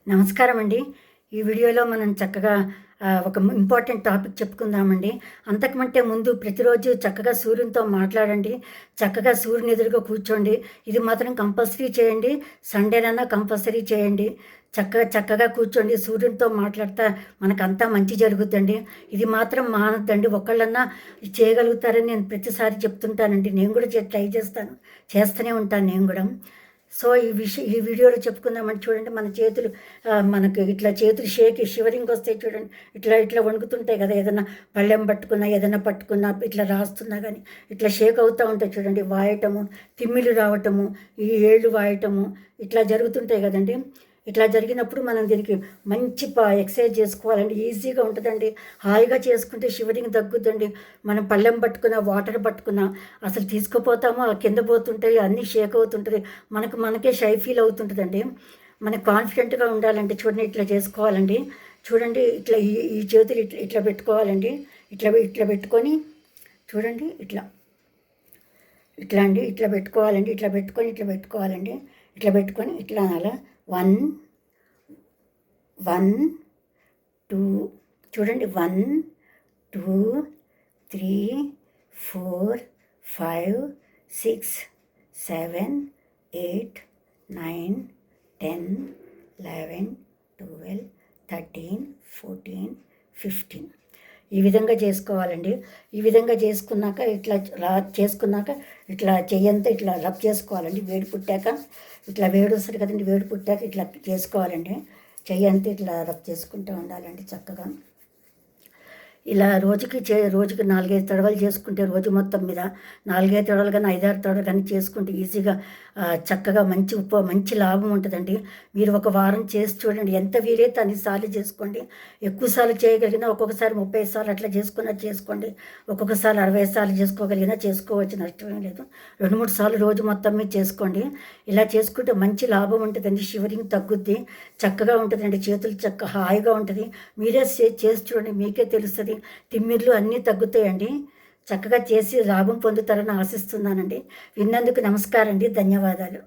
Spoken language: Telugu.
నమస్కారం అండి. ఈ వీడియోలో మనం చక్కగా ఒక ఇంపార్టెంట్ టాపిక్ చెప్పుకుందామండి. అంతకంటే ముందు ప్రతిరోజు చక్కగా సూర్యునితో మాట్లాడండి. చక్కగా సూర్యుని ఎదురుగా కూర్చోండి. ఇది మాత్రం కంపల్సరీ చేయండి. సండేనన్నా కంపల్సరీ చేయండి. చక్కగా కూర్చోండి. సూర్యునితో మాట్లాడితే మనకంతా మంచి జరుగుద్దండి. ఇది మాత్రం మానొద్దండి. ఒకళ్ళన్నా చేయగలుగుతారని నేను ప్రతిసారి చెప్తుంటానండి. నేను కూడా ట్రై చేస్తాను. చేస్తూనే ఉంటాను నేను కూడా. సో, ఈ వీడియోలో చెప్పుకుందామంటే చూడండి, మన చేతులు మనకు ఇట్లా చేతులు షివరింగ్ వస్తాయి చూడండి. ఇట్లా వణుకుతుంటాయి కదా! ఏదన్నా పళ్ళెం పట్టుకున్నా, ఏదైనా పట్టుకున్నా, ఇట్లా రాస్తున్నా కానీ ఇట్లా షేక్ అవుతూ ఉంటాయి చూడండి. వాయటము, తిమ్మిళ్ళు రావటము, ఈ ఏళ్ళు వాయటము ఇట్లా జరుగుతుంటాయి కదండి. ఇట్లా జరిగినప్పుడు మనం దీనికి మంచి ఎక్సర్సైజ్ చేసుకోవాలండి. ఈజీగా ఉంటుందండి. హాయిగా చేసుకుంటే షివరింగ్ తగ్గుద్దండి. మనం పళ్ళెం పట్టుకున్నా, వాటర్ పట్టుకున్నా అసలు తీసుకుపోతామో కింద పోతుంటాయి, అన్నీ షేక్ అవుతుంటుంది. మనకే షై ఫీల్ అవుతుంటుందండి. మనకు కాన్ఫిడెంట్గా ఉండాలంటే చూడండి, ఇట్లా చేసుకోవాలండి. చూడండి, ఇట్లా ఈ చేతులు ఇట్లా పెట్టుకోవాలండి. ఇట్లా పెట్టుకొని చూడండి, ఇట్లా అండి, ఇట్లా పెట్టుకోవాలండి. ఇట్లా పెట్టుకోవాలండి. ఇట్లా పెట్టుకొని ఇట్లా అలా 1 1 2 చూడండి, 1 2 3 4 5 6 7 8 9 10 11 12 13 14 15 ఈ విధంగా చేసుకోవాలండి. ఈ విధంగా చేసుకున్నాక ఇట్లా చెయ్యంతా ఇట్లా రబ్ చేసుకోవాలండి. వేడి పుట్టాక ఇట్లా వేడి వస్తుంది కదండి. వేడి పుట్టాక ఇట్లా చేసుకోవాలండి. చెయ్యంతా ఇట్లా రబ్ చేసుకుంటూ ఉండాలండి చక్కగా. ఇలా రోజుకి 4-5 తడవలు చేసుకుంటే రోజు మొత్తం మీద 4-5 తడవలు కానీ 5-6 తడవలు కానీ చేసుకుంటే ఈజీగా చక్కగా మంచి లాభం ఉంటుందండి. మీరు ఒక వారం చేసి చూడండి. ఎంత వీలైతే అన్నిసార్లు చేసుకోండి. ఎక్కువసార్లు చేయగలిగినా ఒక్కొక్కసారి 30 సార్లు అట్లా చేసుకోండి. ఒక్కొక్కసారి 60 సార్లు చేసుకోగలిగినా చేసుకోవచ్చు, నష్టమేం లేదు. 2-3 సార్లు రోజు మొత్తం మీద చేసుకోండి. ఇలా చేసుకుంటే మంచి లాభం ఉంటుందండి. షివరింగ్ తగ్గుద్ది, చక్కగా ఉంటుందండి. చేతులు హాయిగా ఉంటుంది. మీరే చేసి చూడండి, మీకే తెలుస్తుంది. తిమ్మిర్లు అన్నీ తగ్గుతాయండి. చక్కగా చేసి లాభం పొందుతారని ఆశిస్తున్నానండి. విన్నందుకు నమస్కారం అండి. ధన్యవాదాలు.